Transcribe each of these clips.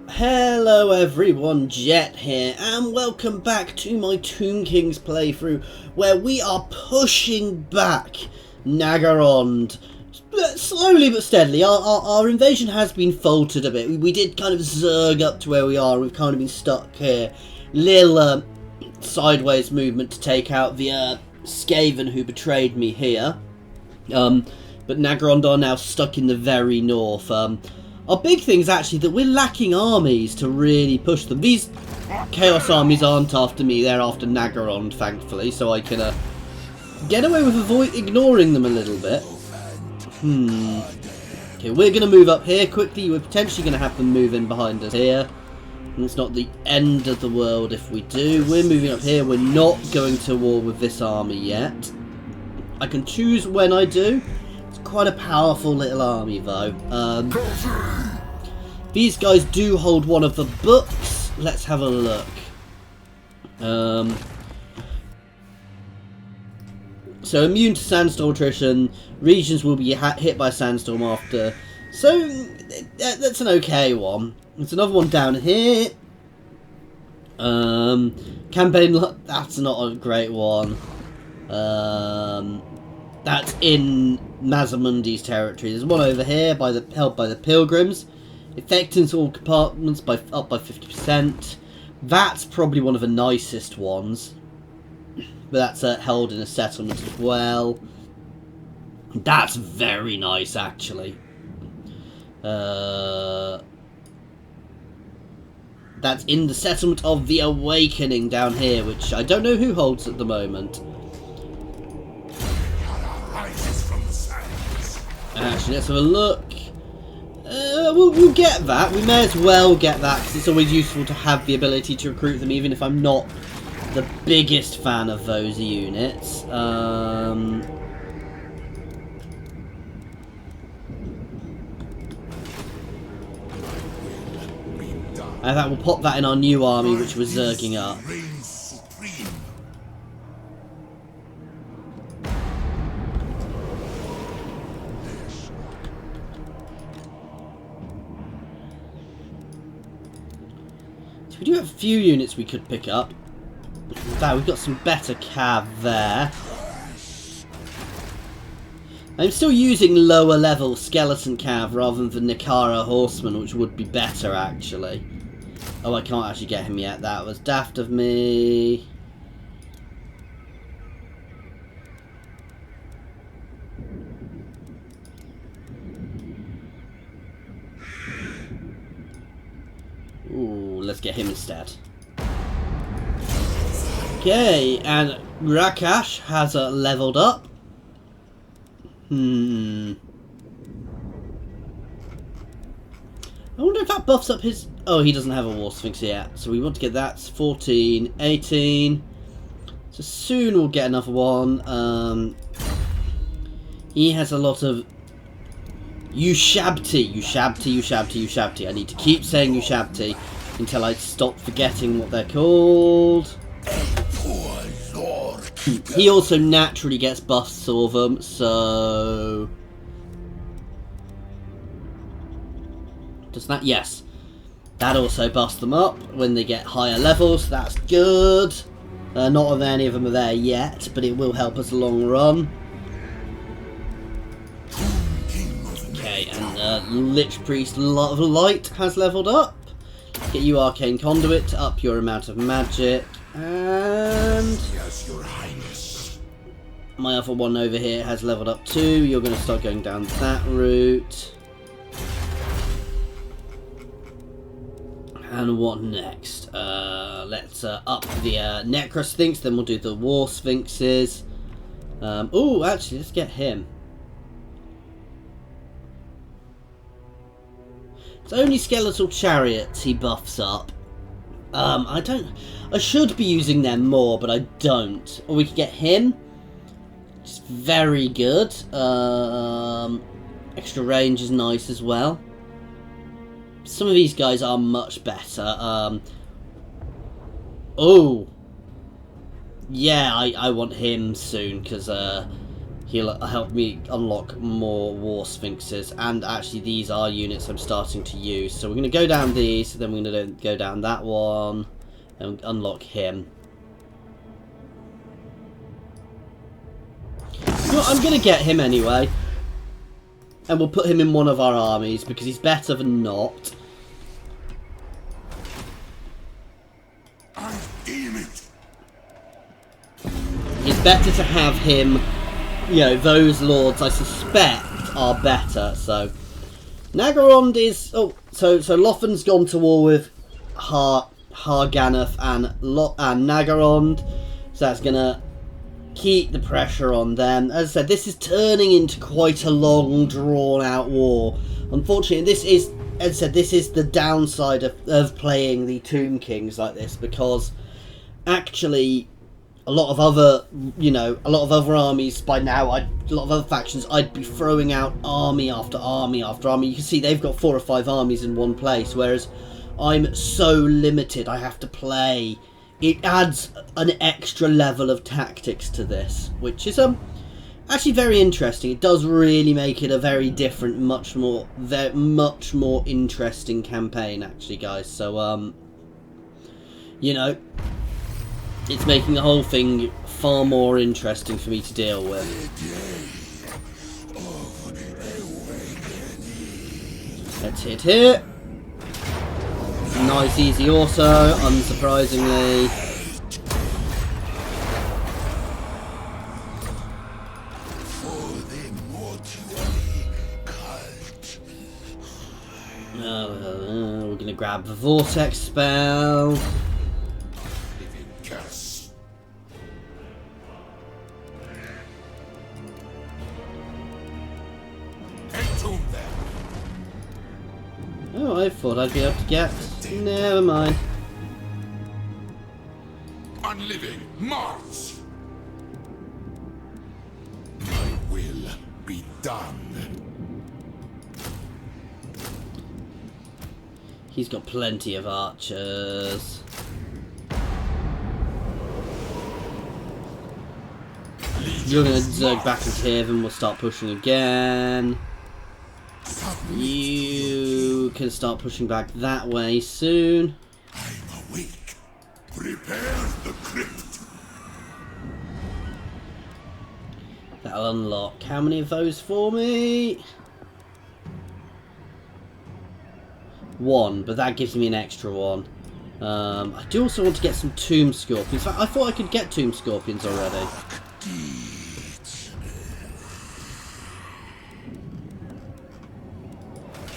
Hello everyone, Jet here, and welcome back to my Tomb Kings playthrough, where we are pushing back Naggarond. Slowly but steadily. Our invasion has been faltered a bit. We did kind of zerg up to where we are. We've kind of been stuck here. Little sideways movement to take out the Skaven who betrayed me here. But Naggarond are now stuck in the very north. Our big thing is actually that we're lacking armies to really push them. These Chaos armies aren't after me, they're after Naggarond, thankfully, so I can get away with ignoring them a little bit. Okay, we're going to move up here quickly. We're potentially going to have them move in behind us here. And it's not the end of the world if we do. We're moving up here. We're not going to war with this army yet. I can choose when I do. It's quite a powerful little army, though. These guys do hold one of the books. Let's have a look. So immune to sandstorm attrition. Regions will be hit by sandstorm after. So that's an okay one. There's another one down here. Campaign. That's not a great one. That's in Mazamundi's territory. There's one over here held by the Pilgrims. Effectiveness all compartments up by 50%. That's probably one of the nicest ones. But that's held in a settlement as well. That's very nice, actually. That's in the settlement of the Awakening down here, which I don't know who holds at the moment. Actually, let's have a look. We'll get that. We may as well get that, because it's always useful to have the ability to recruit them, even if I'm not the biggest fan of those units. And that will pop that in our new army, which we're zerging up. So we do have a few units we could pick up. Wow, we've got some better cav there. I'm still using lower level skeleton cav rather than the Nikara horseman, which would be better actually. Oh, I can't actually get him yet. That was daft of me. Ooh, let's get him instead. Okay, and Rakash has leveled up. I wonder if that buffs up his... Oh, he doesn't have a War Sphinx yet, so we want to get that. 14, 18. So soon we'll get another one. He has a lot of... Ushabti. I need to keep saying Ushabti until I stop forgetting what they're called. He also naturally gets buffs of them, so... Does that? Yes. That also buffs them up when they get higher levels, that's good. Not of any of them are there yet, but it will help us long run. Okay, and Lich Priest of Light has leveled up. Get you Arcane Conduit to up your amount of magic. And yes, Your Highness. My other one over here has leveled up too. You're going to start going down that route. And what next? Let's up the Necro Sphinx, then we'll do the War Sphinxes. Oh, actually, let's get him. It's only Skeletal Chariots he buffs up. I should be using them more, but I don't. Or we could get him. Which is very good. Extra range is nice as well. Some of these guys are much better. Oh. Yeah, I want him soon, because he'll help me unlock more War Sphinxes. And actually these are units I'm starting to use. So we're going to go down these, then we're going to go down that one and unlock him. Well, I'm going to get him anyway. And we'll put him in one of our armies because he's better than not. It's better to have him, you know, those lords I suspect are better, so. Naggarond is, oh, so Lothan's gone to war with Harganeth and Naggarond, so that's going to keep the pressure on them. As I said, this is turning into quite a long, drawn-out war. Unfortunately, this is, as I said, this is the downside of playing the Tomb Kings like this, because actually a lot of other, you know, a lot of other armies by now, a lot of other factions, I'd be throwing out army after army after army. You can see they've got 4 or 5 armies in one place, whereas I'm so limited. I have to play. It adds an extra level of tactics to this, which is actually very interesting. It does really make it a very different, much more interesting campaign, actually, guys. So you know, it's making the whole thing far more interesting for me to deal with. Let's hit here. Nice, easy auto, unsurprisingly. We're going to grab the Vortex spell. Oh, I thought I'd be able to get. Never mind. Unliving Mars. My will be done. He's got plenty of archers. You're going to zerg back into here, then we'll start pushing again. You can start pushing back that way soon. I'm awake. Prepare the crypt. That'll unlock. How many of those for me? 1, but that gives me an extra one. I do also want to get some Tomb Scorpions. I thought I could get Tomb Scorpions already.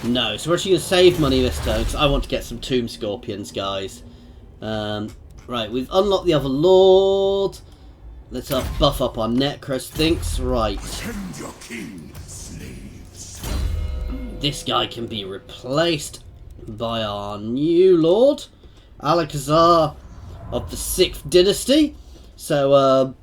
No, so we're actually going to save money this turn because I want to get some Tomb Scorpions, guys. Right, we've unlocked the other Lord. Let's buff up our Necrosphinx. Right. This guy can be replaced by our new Lord, Alakazar of the 6th Dynasty. So,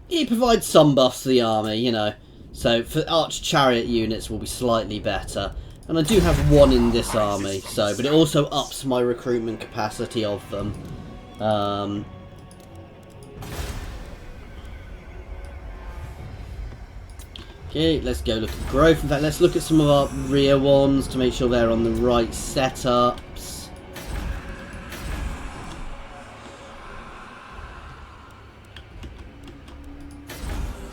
he provides some buffs to the army, you know. So for Arch Chariot units will be slightly better. And I do have 1 in this army, so, but it also ups my recruitment capacity of them. Okay, let's go look at growth. In fact, let's look at some of our rear ones to make sure they're on the right setups.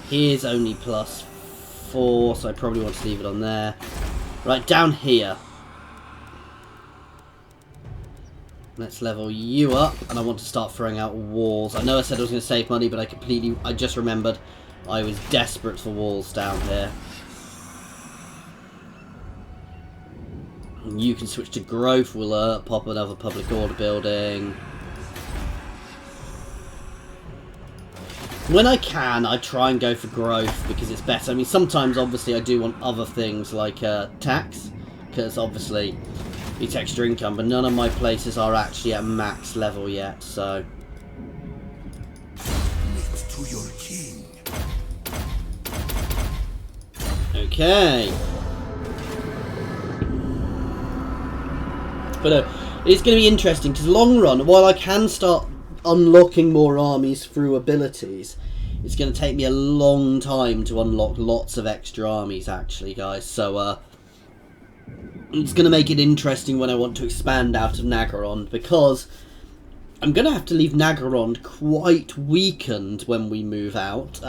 Here's only +4, so I probably want to leave it on there. Right, down here. Let's level you up, and I want to start throwing out walls. I know I said I was going to save money, but I just remembered I was desperate for walls down here. And you can switch to growth, we'll pop another public order building. When I can, I try and go for growth because it's better. I mean, sometimes, obviously, I do want other things like tax, because, obviously, it's extra income, but none of my places are actually at max level yet, so. To your king. Okay. But it's going to be interesting, because long run, while I can start unlocking more armies through abilities, It's going to take me a long time to unlock lots of extra armies, actually, guys. So, it's going to make it interesting when I want to expand out of Naggarond, because I'm going to have to leave Naggarond quite weakened when we move out.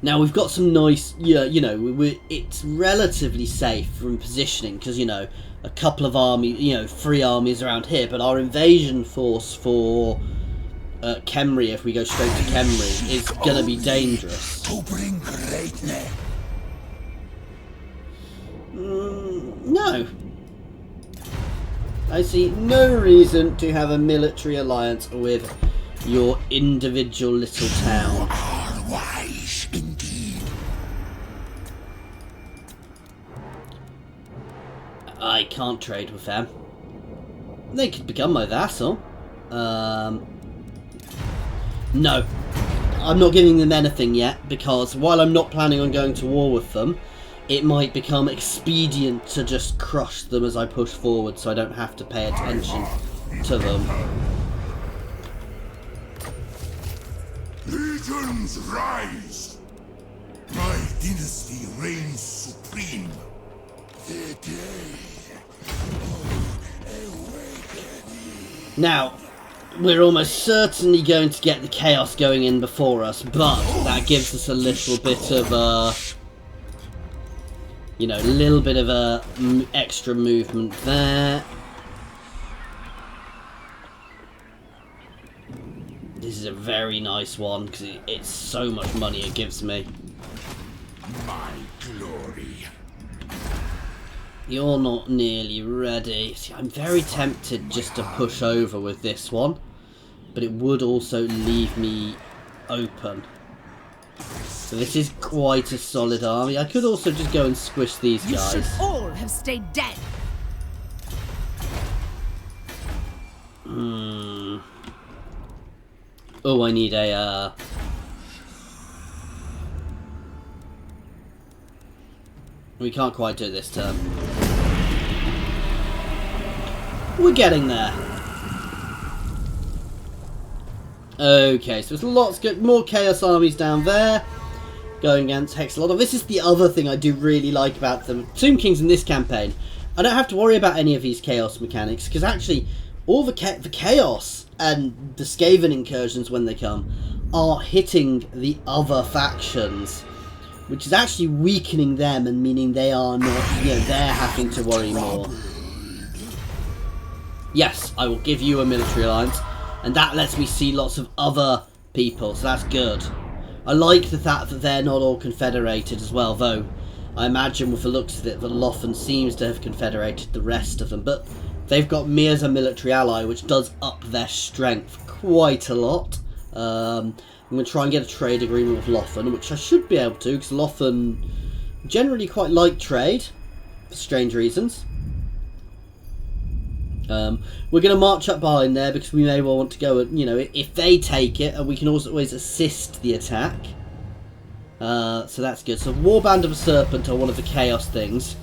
Now, we've got some nice, you know, it's relatively safe from positioning, because, you know, a couple of armies, you know, 3 armies around here, but our invasion force for Khemri, if we go straight to Khemri, is going to be dangerous. To bring greatness. No. I see no reason to have a military alliance with your individual little town. Are wise indeed. I can't trade with them. They could become my vassal. No. I'm not giving them anything yet, because while I'm not planning on going to war with them, it might become expedient to just crush them as I push forward, so I don't have to pay attention to them. Legions rise! My dynasty reigns supreme. The day of awakening. Now, we're almost certainly going to get the chaos going in before us, but that gives us a little bit of you know, a little bit of a extra movement there. This is a very nice one, because it's so much money it gives me. My glory. You're not nearly ready. See, I'm very tempted just to push over with this one, but it would also leave me open. So this is quite a solid army. I could also just go and squish these guys. You should all have stayed dead. Oh, I need a we can't quite do it this turn. We're getting there. Okay, so there's lots more Chaos armies down there going against Hexalot. This is the other thing I do really like about the Tomb Kings in this campaign. I don't have to worry about any of these Chaos mechanics, because actually all the Chaos and the Skaven incursions, when they come, are hitting the other factions, which is actually weakening them and meaning they are not, you know, they're having to worry more. Yes, I will give you a military alliance, and that lets me see lots of other people, so that's good. I like the fact that they're not all confederated as well, though I imagine with the looks of it that Lothern seems to have confederated the rest of them, but they've got me as a military ally, which does up their strength quite a lot. I'm going to try and get a trade agreement with Lothern, which I should be able to, because Lothern generally quite like trade, for strange reasons. We're going to march up behind there, because we may well want to go, and, you know, if they take it, and we can also always assist the attack. So that's good. So Warband of a Serpent are one of the Chaos things.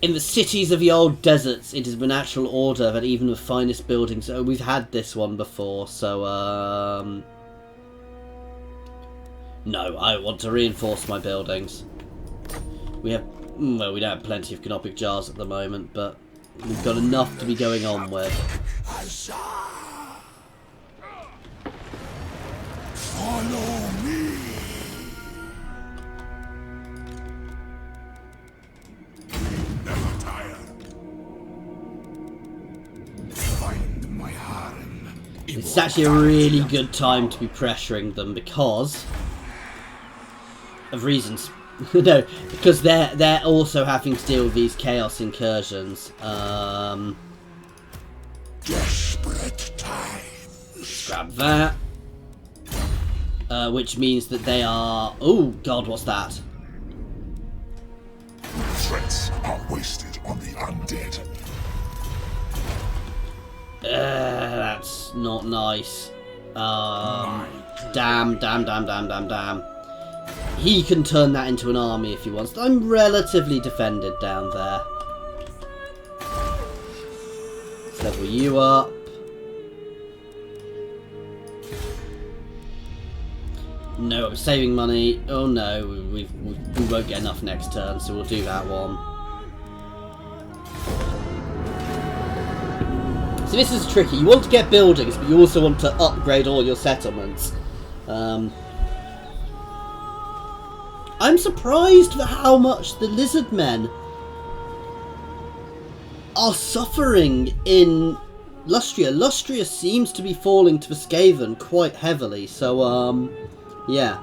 In the cities of the old deserts, it is the natural order that even the finest buildings... Oh, we've had this one before, so, no, I want to reinforce my buildings. We have... Well, we don't have plenty of canopic jars at the moment, but we've got enough to be going on with. Follow me. Never tire. Find my harem. It's actually a really good time to be pressuring them because of reasons. No, because they're also having to deal with these chaos incursions. Desperate time. Grab that. Which means that they are... Oh, God, what's that? Threats are wasted on the undead. That's not nice. Damn. He can turn that into an army if he wants. I'm relatively defended down there. Let's level you up. we're saving money. Oh no, we won't get enough next turn, so we'll do that one. So this is tricky. You want to get buildings, but you also want to upgrade all your settlements. I'm surprised at how much the lizard men are suffering in Lustria. Lustria seems to be falling to the Skaven quite heavily, so yeah.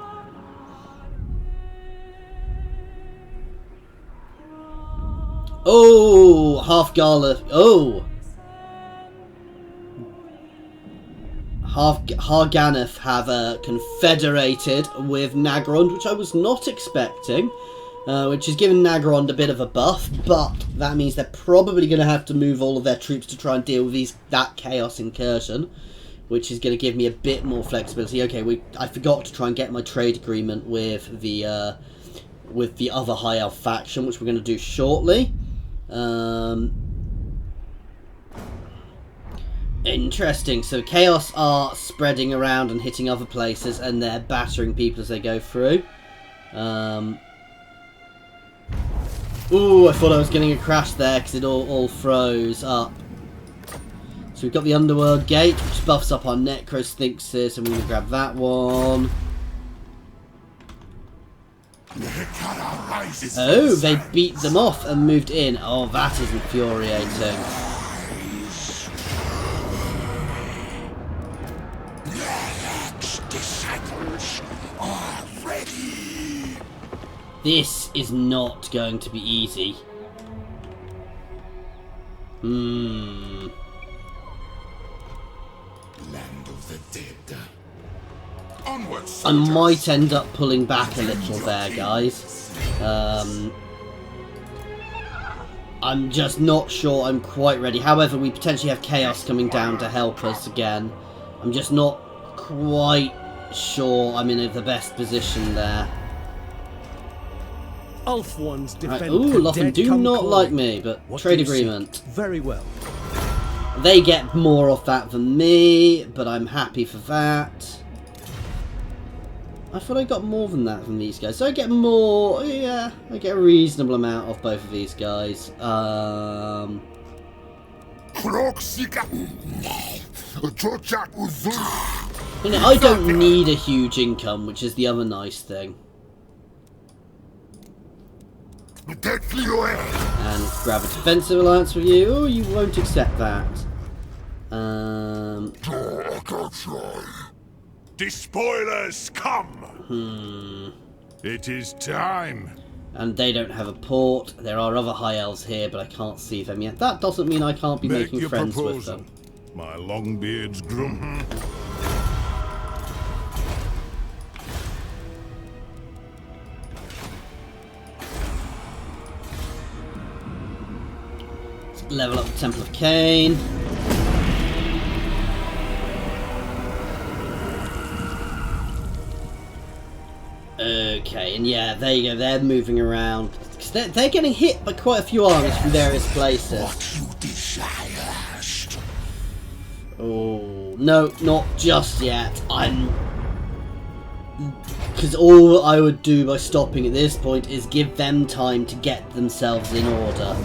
Oh, Half-Gala. Oh, Harganeth have confederated with Naggarond, which I was not expecting, which has given Naggarond a bit of a buff, but that means they're probably going to have to move all of their troops to try and deal with that chaos incursion, which is going to give me a bit more flexibility. Okay, I forgot to try and get my trade agreement with the other High Elf faction, which we're going to do shortly. Interesting. So Chaos are spreading around and hitting other places, and they're battering people as they go through. Ooh, I thought I was getting a crash there because it all froze up. So we've got the Underworld Gate, which buffs up our Necrosphinxes, and we're going to grab that one. Oh, they beat them off and moved in. Oh, that is infuriating. This is not going to be easy. Land of the dead. Onward, I might end up pulling back a little there, guys. I'm just not sure I'm quite ready. However, we potentially have Chaos coming down to help us again. I'm just not quite sure I'm in the best position there. Ulf ones defend. Right. Ooh, Lothan do not like me, but trade agreement. Very well. They get more off that than me, but I'm happy for that. I thought I got more than that from these guys. So I get more, yeah, I get a reasonable amount off both of these guys. I don't need a huge income, which is the other nice thing. And grab a defensive alliance with you. Oh, you won't accept that. Despoilers, come! It is time. And they don't have a port. There are other high elves here, but I can't see them yet. That doesn't mean I can't be making friends with them. My Longbeard's groom. Level up the Temple of Cain. Okay, and yeah, there you go. They're moving around. Cause they're getting hit by quite a few armies from various places. What you desire. Oh, no, not just yet. Because all I would do by stopping at this point is give them time to get themselves in order.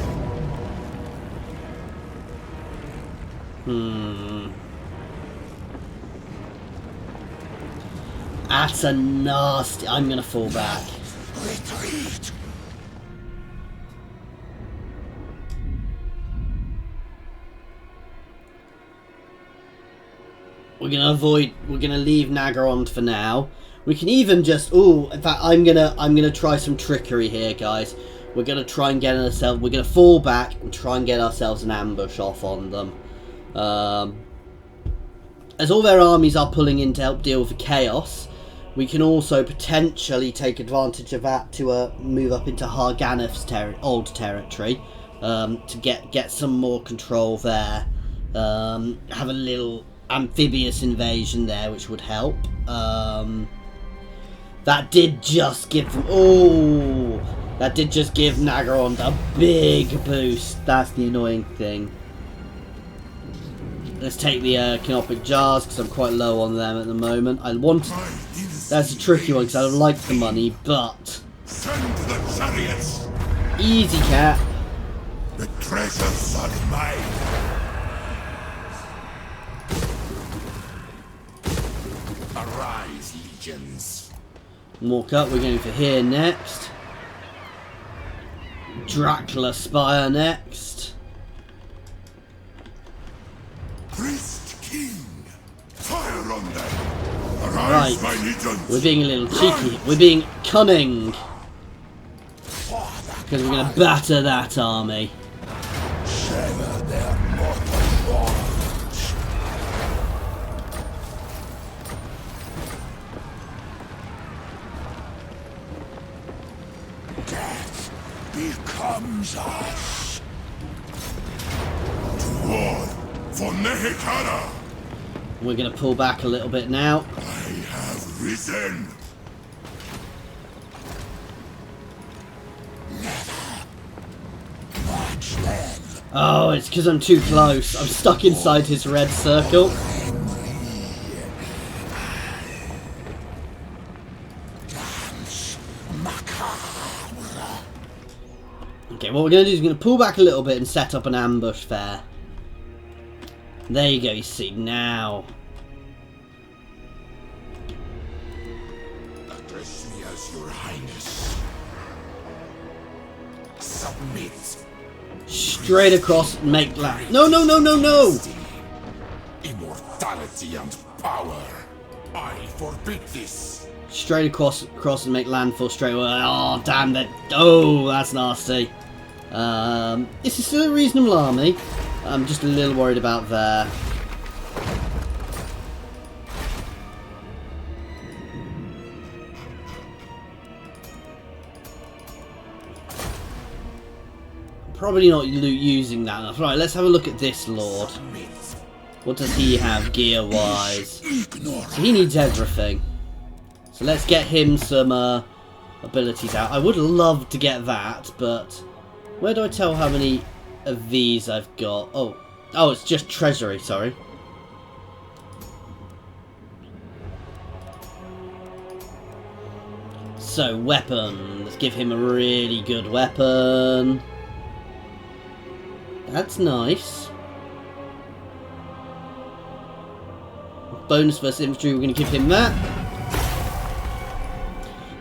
That's a nasty... I'm going to fall back. Retreat. We're going to leave Naggarond for now. We can even just... Ooh, in fact, I'm gonna try some trickery here, guys. We're going to try and get ourselves... We're going to fall back and try and get ourselves an ambush off on them. As all their armies are pulling in to help deal with the chaos, we can also potentially take advantage of that to move up into Harganeth's old territory, to get some more control there. Have a little amphibious invasion there, which would help. That did just give them... Oh! That did just give Naggarond a big boost. That's the annoying thing. Let's take the canopic jars, because I'm quite low on them at the moment. I want... That's a tricky one because I like the money, but... Send the chariots! Easy, cat. The treasures are mine! Arise, legions! Walk up, we're going for here next. Dracula Spire next. Priest King! Fire on them! Arise, Right. my legions! We're being a little cheeky. We're being cunning. Because we're going to batter that army. Sever their mortal bonds! Death becomes us! To war for Nehek! We're going to pull back a little bit now. I have risen! Never! Watch them! Oh, it's because I'm too close. I'm stuck inside his red circle. Dance macabre! Okay, what we're going to do is we're going to pull back a little bit and set up an ambush there. There you go, you see, now. Address me as your highness. Submit! Straight across and make land. No, no, no, no, no! Immortality and power! I forbid this! Straight across and make landfall straight away. Oh, damn that. Oh, that's nasty. This is still a reasonable army. I'm just a little worried about there. Probably not using that enough. Right, let's have a look at this lord. What does he have gear-wise? So he needs everything. So let's get him some abilities out. I would love to get that, but where do I tell how many of these I've got? Oh, it's just treasury, sorry. So, weapon. Let's give him a really good weapon. That's nice. Bonus versus infantry, we're going to give him that.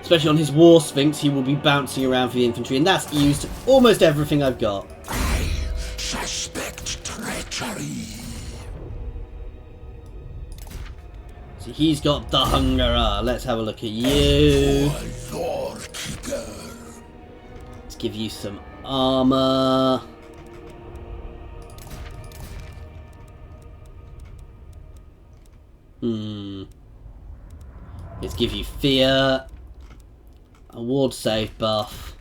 Especially on his War Sphinx, he will be bouncing around for the infantry, and that's used almost everything I've got. I suspect treachery. So he's got the hunger. Let's have a look at you. Lord Keeper. Let's give you some armor. Let's give you fear. A ward save buff.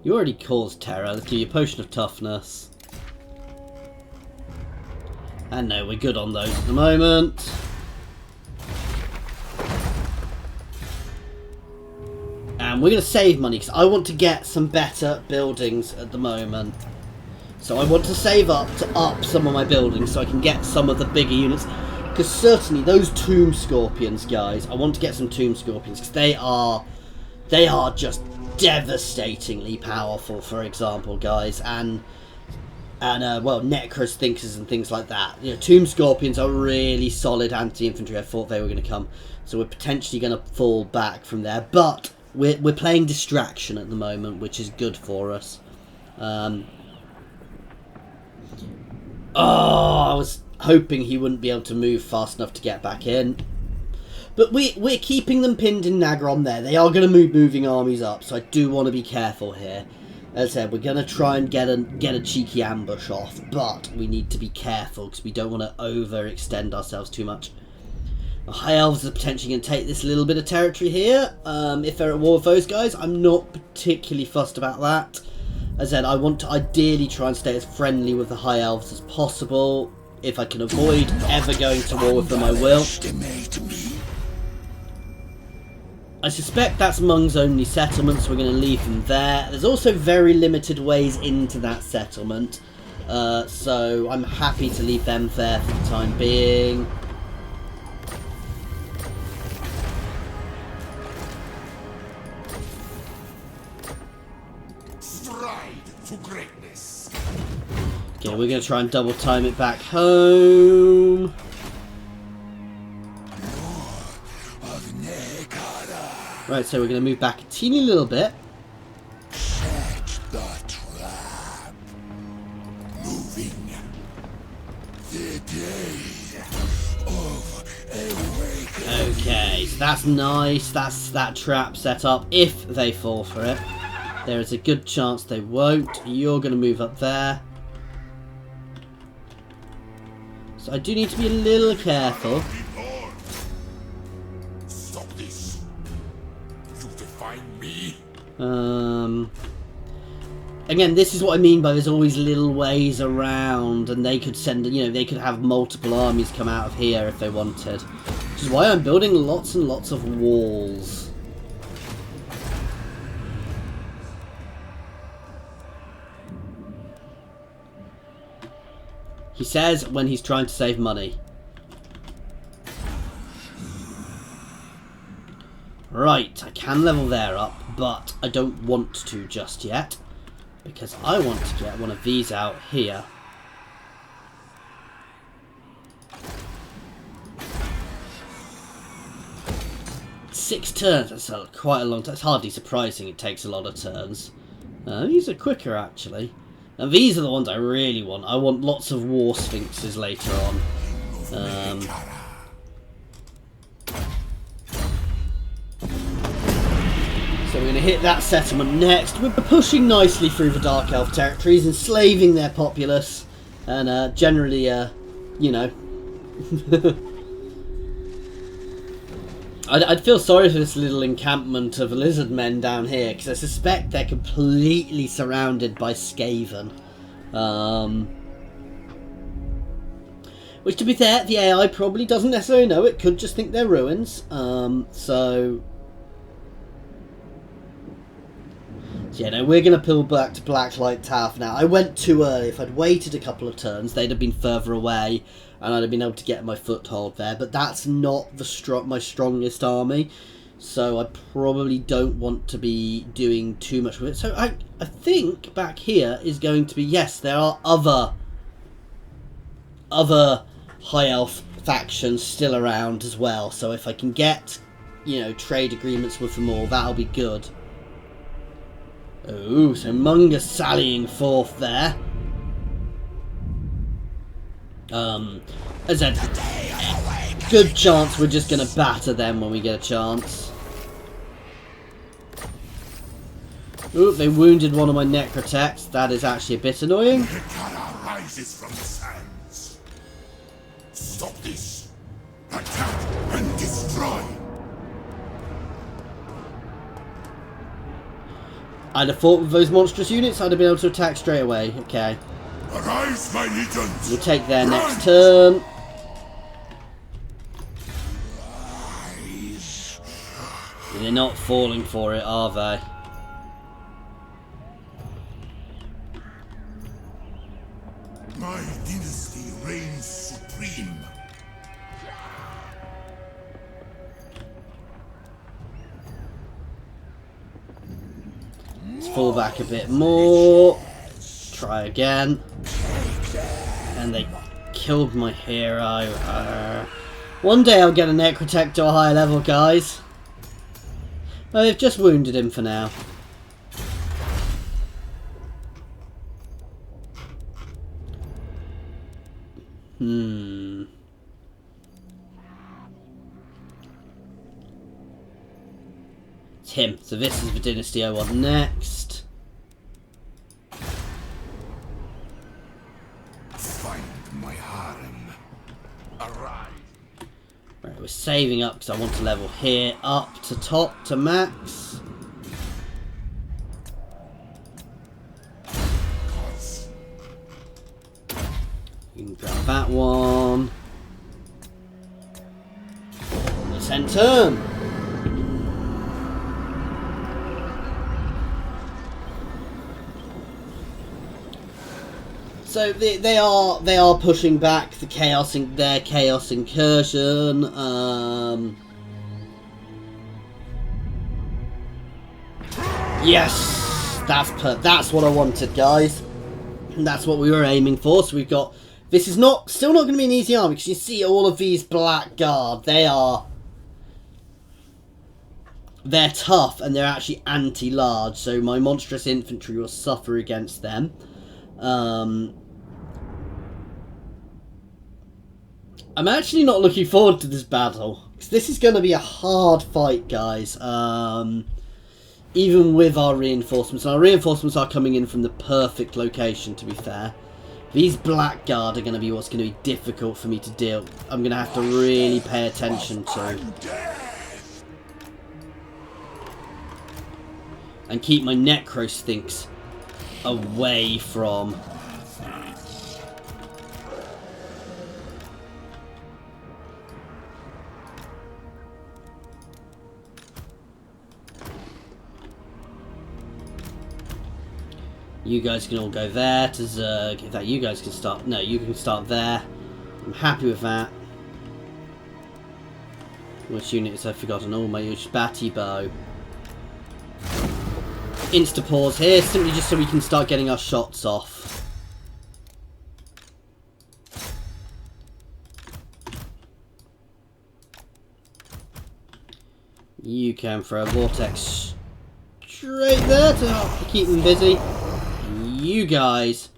You already caused terror. Let's give you a potion of toughness. And no, we're good on those at the moment. And we're going to save money because I want to get some better buildings at the moment. So I want to save up to up some of my buildings so I can get some of the bigger units. Because certainly those Tomb Scorpions, guys, I want to get some Tomb Scorpions because they are just devastatingly powerful, for example, guys. And well, Necros Thinkers and things like that. You know, Tomb Scorpions are really solid anti-infantry. I thought they were going to come. So we're potentially going to fall back from there. But we're playing Distraction at the moment, which is good for us. I was hoping he wouldn't be able to move fast enough to get back in. But we're keeping them pinned in Naggarond there. They are going to move moving armies up, so I do want to be careful here. As I said, we're going to try and get a cheeky ambush off, but we need to be careful because we don't want to overextend ourselves too much. The High Elves are potentially going to take this little bit of territory here. If they're at war with those guys, I'm not particularly fussed about that. As I said, I want to ideally try and stay as friendly with the High Elves as possible. If I can avoid ever going to war with them, I will. I suspect that's Mung's only settlement, so we're going to leave them there. There's also very limited ways into that settlement, so I'm happy to leave them there for the time being. Strive to greatness. Okay, we're going to try and double time it back home. Right, so we're going to move back a teeny little bit. Set the trap. Moving. The day of awakening. Okay, so that's nice. That's that trap set up. If they fall for it, there is a good chance they won't. You're going to move up there. So I do need to be a little careful. Stop this. You define me. Again, this is what I mean by there's always little ways around, and they could send, you know, they could have multiple armies come out of here if they wanted. Which is why I'm building lots and lots of walls. He says when he's trying to save money. Right, I can level there up, but I don't want to just yet, because I want to get one of these out here. Six turns, that's quite a long time. It's hardly surprising it takes a lot of turns. These are quicker, actually. And these are the ones I really want. I want lots of war sphinxes later on. So we're going to hit that settlement next. We're pushing nicely through the Dark Elf territories, enslaving their populace, and generally, you know... I'd feel sorry for this little encampment of lizard men down here, because I suspect they're completely surrounded by Skaven. Which, to be fair, the AI probably doesn't necessarily know. It could just think they're ruins. So yeah, no, we're going to pull back to Blacklight Tower for now. I went too early. If I'd waited a couple of turns, they'd have been further away, and I'd have been able to get my foothold there. But that's not my strongest army, so I probably don't want to be doing too much with it. So I think back here is going to be, yes, there are other High Elf factions still around as well. So if I can get, you know, trade agreements with them all, that'll be good. Oh, so Munga sallying forth there. As I said, good chance we're just going to batter them when we get a chance. Ooh, they wounded one of my Necrotechs. That is actually a bit annoying. Nekara rises from the sands. Stop this. Attack and destroy. I'd have thought with those monstrous units I'd have been able to attack straight away. Okay. Arise, my legions. We'll take their next turn. They're not falling for it, are they? My dynasty reigns supreme. Let's fall back a bit more. Try again. And they killed my hero. One day I'll get a Necrotech to a higher level, guys. Well, they've just wounded him for now. It's him. So this is the dynasty I want next. Find my harem. Arise. Right, we're saving up because I want to level here up to top to max. Gods. You can grab that one. Let's end turn. So they are pushing back the their chaos incursion. Yes, that's what I wanted, guys. And that's what we were aiming for. So we've got. This is still not going to be an easy army, because you see all of these blackguard. They're tough, and they're actually anti-large. So my monstrous infantry will suffer against them. I'm actually not looking forward to this battle, because this is going to be a hard fight, guys. Even with our reinforcements. Our reinforcements are coming in from the perfect location, to be fair. These blackguard are going to be what's going to be difficult for me to deal. I'm going to have to really pay attention to. And keep my necrostinks away from. You guys can all go there to Zerg. In fact, you guys can start. No, you can start there. I'm happy with that. Which units I've forgotten? Oh, my Ushbati bow. Insta pause here, simply just so we can start getting our shots off. You can throw a vortex straight there to help keep them busy. You guys.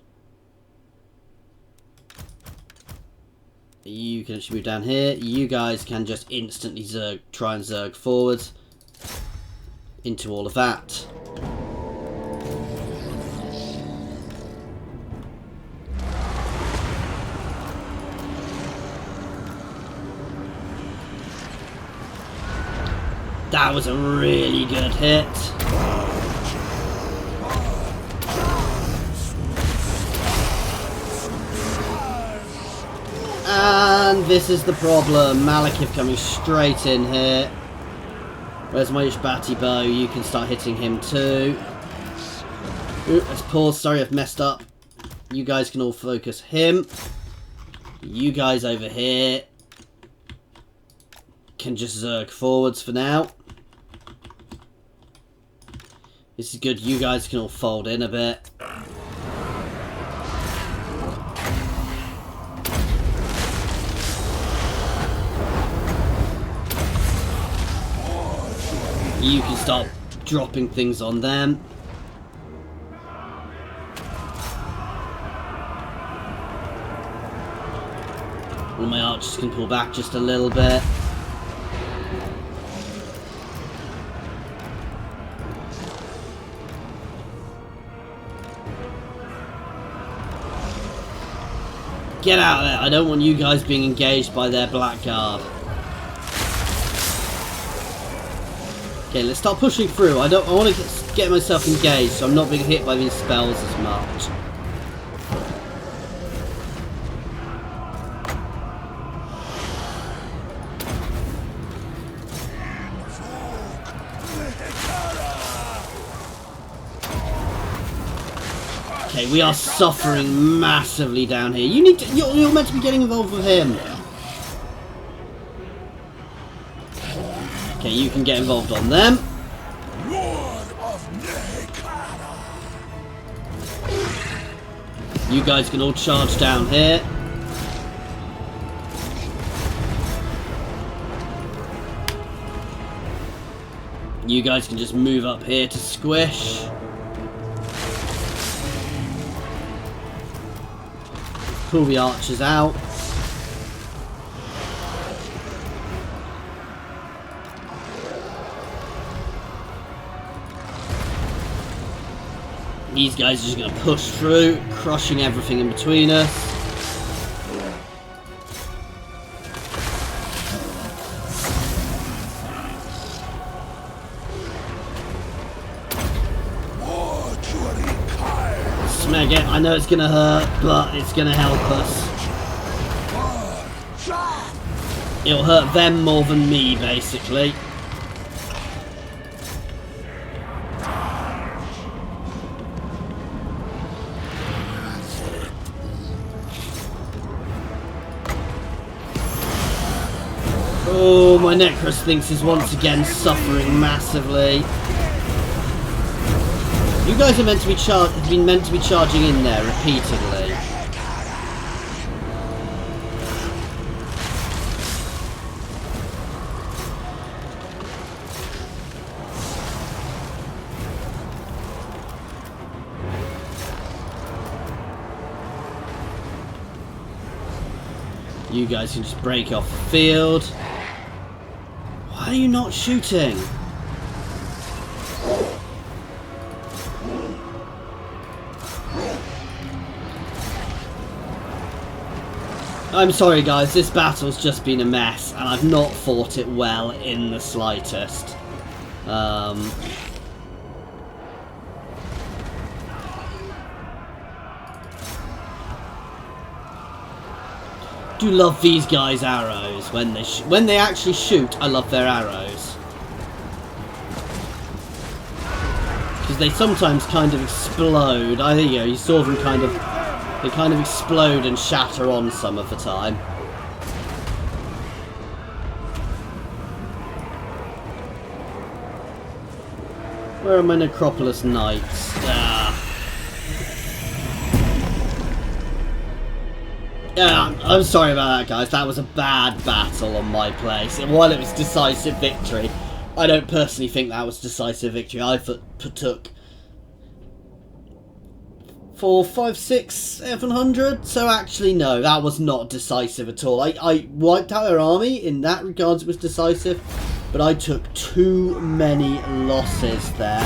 You can actually move down here. You guys can just instantly try and zerg forwards into all of that. That was a really good hit. And this is the problem. Malekith coming straight in here. Where's my Ishbati bow? You can start hitting him too. Ooh, let's pause. Sorry, I've messed up. You guys can all focus him. You guys over here can just zerg forwards for now. This is good. You guys can all fold in a bit. You can start dropping things on them. All my archers can pull back just a little bit. Get out of there. I don't want you guys being engaged by their blackguard. Okay, let's start pushing through. I want to get myself engaged so I'm not being hit by these spells as much. Okay, we are suffering massively down here. You're meant to be getting involved with him. Okay, you can get involved on them. You guys can all charge down here. You guys can just move up here to squish. Pull the archers out. These guys are just going to push through, crushing everything in between us. Smeg it. I know it's going to hurt, but it's going to help us. It'll hurt them more than me, basically. Oh, my Necrosphinx is once again suffering massively. You guys are meant to be charging in there repeatedly. You guys can just break off the field. Why are you not shooting? I'm sorry guys, this battle's just been a mess and I've not fought it well in the slightest. Do love these guys' arrows when they actually shoot. I love their arrows because they sometimes kind of explode. I think you saw them they kind of explode and shatter on some of the time. Where are my Necropolis Knights? Yeah, I'm sorry about that, guys. That was a bad battle on my place. And while it was decisive victory, I don't personally think that was decisive victory. I took 4, 5, 6, 700. So actually, no, that was not decisive at all. I wiped out their army. In that regards, it was decisive. But I took too many losses there.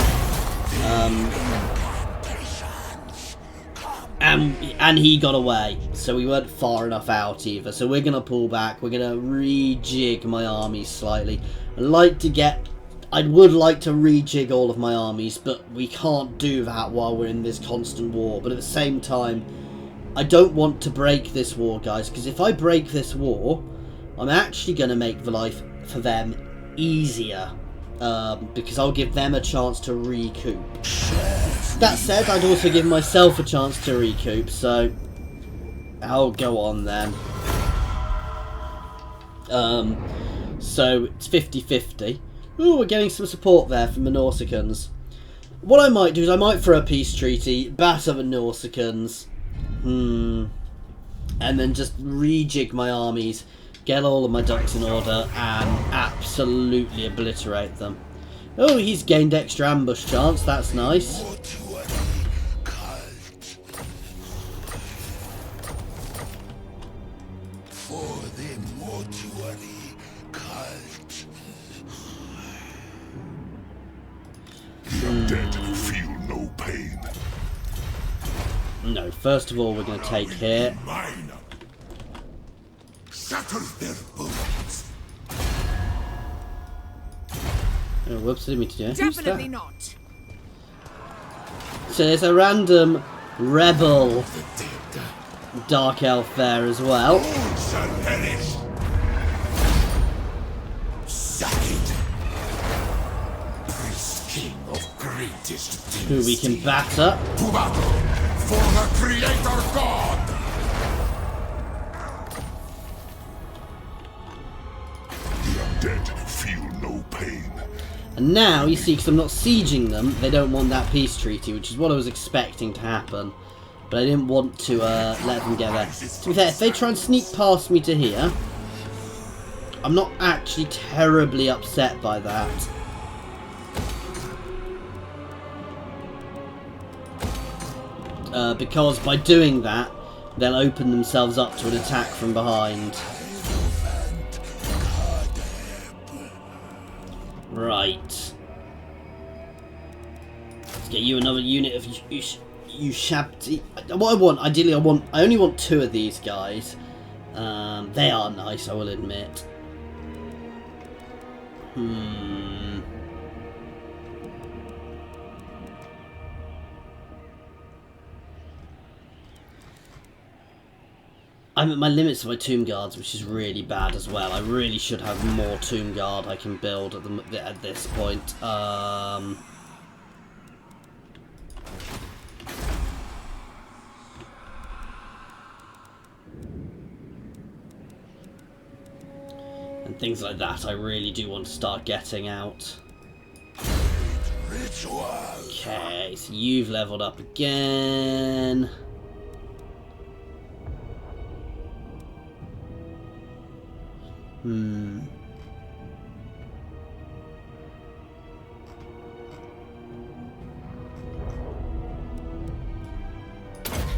And he got away, so we weren't far enough out either. So we're gonna pull back. We're gonna rejig my armies slightly. I would like to rejig all of my armies, but we can't do that while we're in this constant war. But at the same time, I don't want to break this war, guys, because if I break this war, I'm actually gonna make the life for them easier. Because I'll give them a chance to recoup. That said, I'd also give myself a chance to recoup, so I'll go on then. So it's 50-50. Ooh, we're getting some support there from the Nausicans. What I might do is I might throw a peace treaty, batter the Nausicans, and then just rejig my armies, get all of my ducks in order, and absolutely obliterate them. Oh, he's gained extra ambush chance, that's nice. Dead feel no pain. No, first of all we're going to take here. Mine. Shatter their bones. Oh, whoops, I didn't mean to do it. Definitely not. So there's a random rebel dark elf there as well. All shall perish. Sacked. Priest king of greatest Who we can batter. to battle for the Creator God. The undead feel no pain. And now, you see, because I'm not sieging them, they don't want that peace treaty, which is what I was expecting to happen. But I didn't want to let them get there. To be fair, if they try and sneak past me to here, I'm not actually terribly upset by that. Because by doing that, they'll open themselves up to an attack from behind. Right. Let's get you another unit of Ushabti. What I want, ideally, I only want 2 of these guys. They are nice, I will admit. I'm at my limits of my Tomb Guards, which is really bad as well. I really should have more Tomb Guard I can build at this point. And things like that I really do want to start getting out. Okay, so you've leveled up again.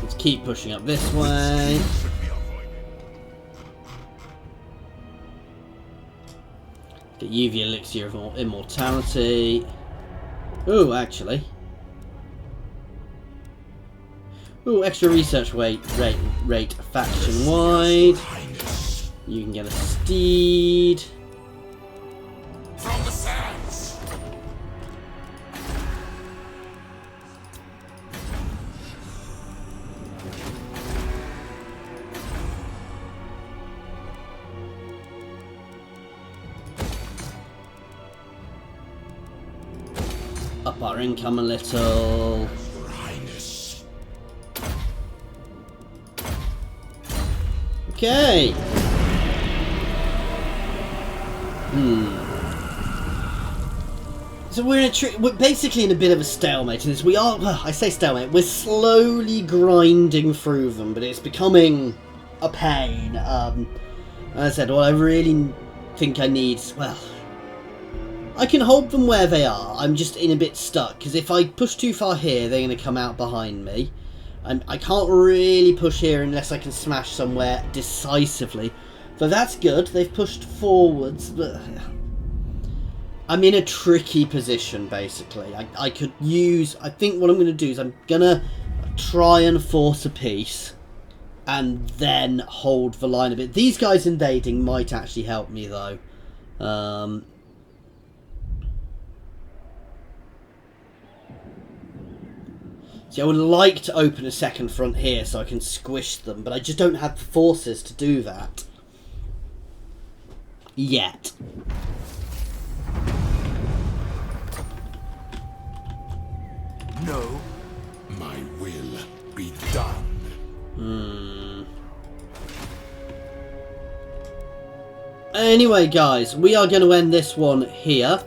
Let's keep pushing up this way. Get UV Elixir of Immortality. Ooh, actually. Ooh, extra research rate faction wide. You can get a steed. From the sands. Up our income a little. Your Highness. Okay. So we're basically in a bit of a stalemate in this. We are, I say stalemate, we're slowly grinding through them, but it's becoming a pain. As I said, what I really think I need, well, I can hold them where they are. I'm just in a bit stuck, because if I push too far here, they're going to come out behind me. And I can't really push here unless I can smash somewhere decisively. So that's good. They've pushed forwards, but I'm in a tricky position, basically. I could use... I think what I'm going to do is I'm going to try and force a peace and then hold the line a bit. These guys invading might actually help me, though. See, I would like to open a second front here so I can squish them, but I just don't have the forces to do that. Yet. No. My will be done. Anyway, guys, we are going to end this one here.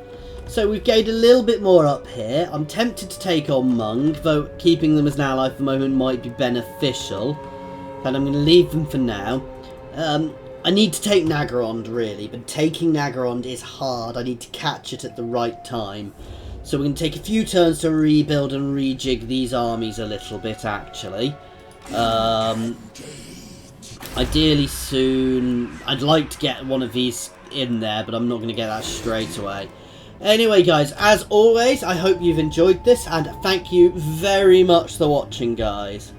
So we've gained a little bit more up here. I'm tempted to take on Mung, though keeping them as an ally for the moment might be beneficial. But I'm going to leave them for now. I need to take Naggarond, really, but taking Naggarond is hard. I need to catch it at the right time. So we're going to take a few turns to rebuild and rejig these armies a little bit, actually. Ideally soon. I'd like to get one of these in there, but I'm not going to get that straight away. Anyway, guys, as always, I hope you've enjoyed this, and thank you very much for watching, guys.